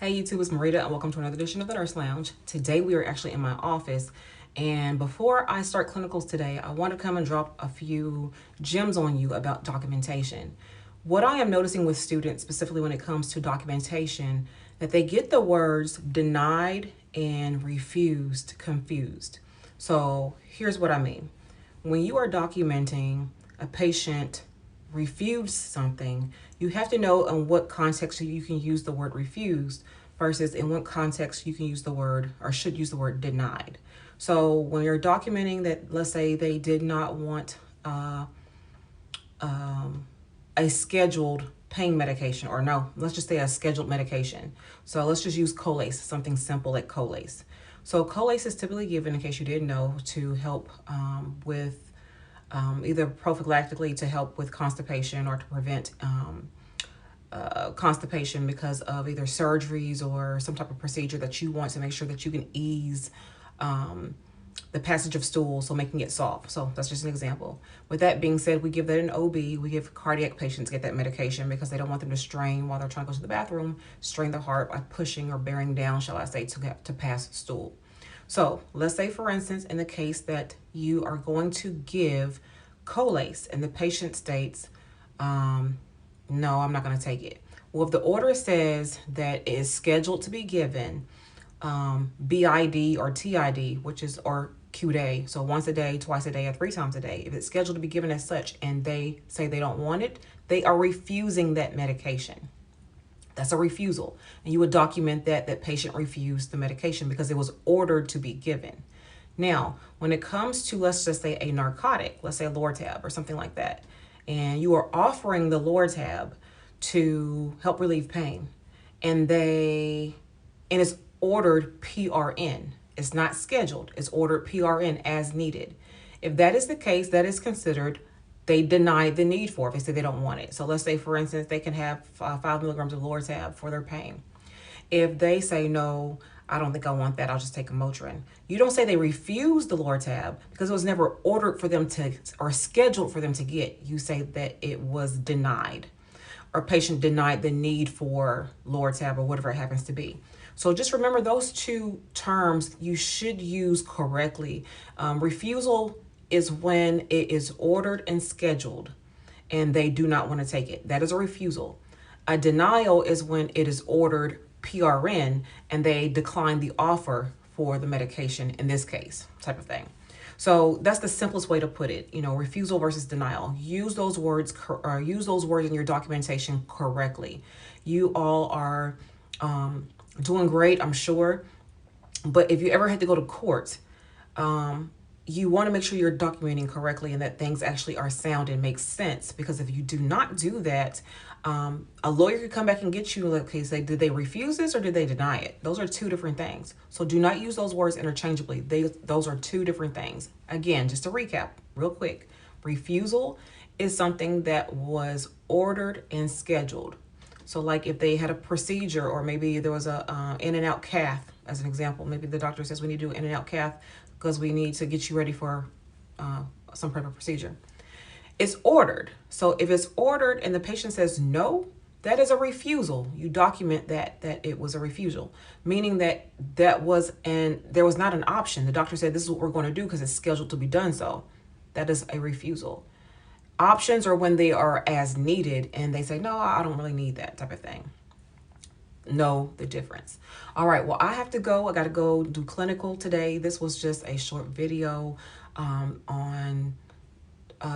Hey YouTube, it's Marida and welcome to another edition of the Nurse Lounge. Today we are actually in my office, and before I start clinicals today, I want to come and drop a few gems on you about documentation. What I am noticing with students, specifically when it comes to documentation, that they get the words denied and refused confused. So here's what I mean. When you are documenting a patient refused something, you have to know in what context you can use the word refused versus in what context you can use the word or should use the word denied. So when you're documenting that, let's say they did not want a scheduled pain medication, or no, let's just say a scheduled medication. So let's just use Colace, something simple like Colace. So Colace is typically given, in case you didn't know, to help with either prophylactically to help with constipation or to prevent constipation because of either surgeries or some type of procedure that you want to make sure that you can ease the passage of stool, so making it soft. So that's just an example. With that being said, we give that in OB. We give cardiac patients get that medication because they don't want them to strain while they're trying to go to the bathroom, strain the heart by pushing or bearing down, shall I say, to pass stool. So let's say, for instance, in the case that you are going to give Colace and the patient states, no, I'm not going to take it. Well, if the order says that it is scheduled to be given BID or TID, which is, or Q-day, so once a day, twice a day, or 3 times a day, if it's scheduled to be given as such and they say they don't want it, they are refusing that medication. That's a refusal. And you would document that patient refused the medication because it was ordered to be given. Now, when it comes to, let's just say, a narcotic, let's say a Lortab or something like that, and you are offering the Lortab to help relieve pain, and it's ordered PRN. It's not scheduled. It's ordered PRN as needed. If that is the case, that is considered they denied the need for it. They say they don't want it. So let's say, for instance, they can have 5 milligrams of Lortab for their pain. If they say, no, I don't think I want that, I'll just take a Motrin. You don't say they refused the Lortab because it was never ordered for them to, or scheduled for them to get. You say that it was denied, or patient denied the need for Lortab or whatever it happens to be. So just remember those two terms you should use correctly. Refusal is when it is ordered and scheduled and they do not want to take it. That is a refusal. A denial is when it is ordered PRN and they decline the offer for the medication in this case, type of thing. So that's the simplest way to put it, refusal versus denial. Use those words in your documentation correctly. You all are doing great, I'm sure. But if you ever had to go to court, you want to make sure you're documenting correctly and that things actually are sound and make sense. Because if you do not do that, a lawyer could come back and get you, okay, say, did they refuse this or did they deny it? Those are two different things. So do not use those words interchangeably. Those are two different things. Again, just to recap real quick, refusal is something that was ordered and scheduled. So like if they had a procedure, or maybe there was a in and out cath, as an example, maybe the doctor says we need to do an in and out cath because we need to get you ready for some type of procedure. It's ordered. So if it's ordered and the patient says no, that is a refusal. You document that it was a refusal, meaning that there was not an option. The doctor said this is what we're going to do because it's scheduled to be done so. That is a refusal. Options are when they are as needed and they say, no, I don't really need that, type of thing. Know the difference. All right, well, I have to go. I got to go do clinical today. This was just a short video on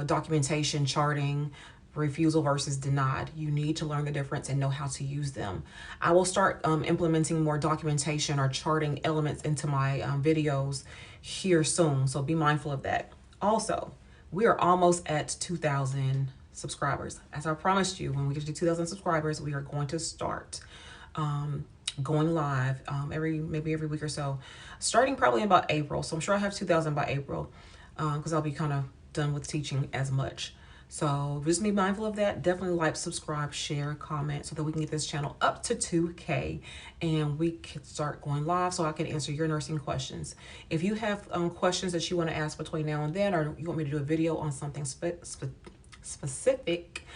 documentation, charting, refusal versus denied. You need to learn the difference and know how to use them. I will start implementing more documentation or charting elements into my videos here soon, so be mindful of that. Also, we are almost at 2,000 subscribers. As I promised you, when we get to 2,000 subscribers, we are going to start going live maybe every week or so, starting probably in about April. So I'm sure I have 2,000 by April because I'll be kind of done with teaching as much. So just be mindful of that. Definitely like, subscribe, share, comment so that we can get this channel up to 2K and we can start going live so I can answer your nursing questions. If you have questions that you want to ask between now and then, or you want me to do a video on something specific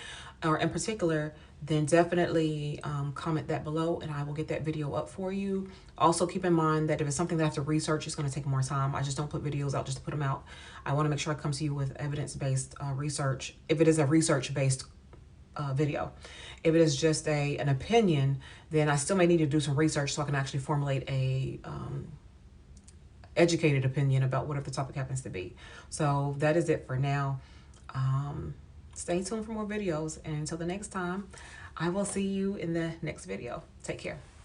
or in particular, then definitely comment that below and I will get that video up for you. Also keep in mind that if it's something that I have to research, it's going to take more time. I just don't put videos out just to put them out. I want to make sure I come to you with evidence-based research, if it is a research-based video. If it is just an opinion, then I still may need to do some research so I can actually formulate a educated opinion about whatever the topic happens to be. So that is it for now. Stay tuned for more videos, and until the next time, I will see you in the next video. Take care.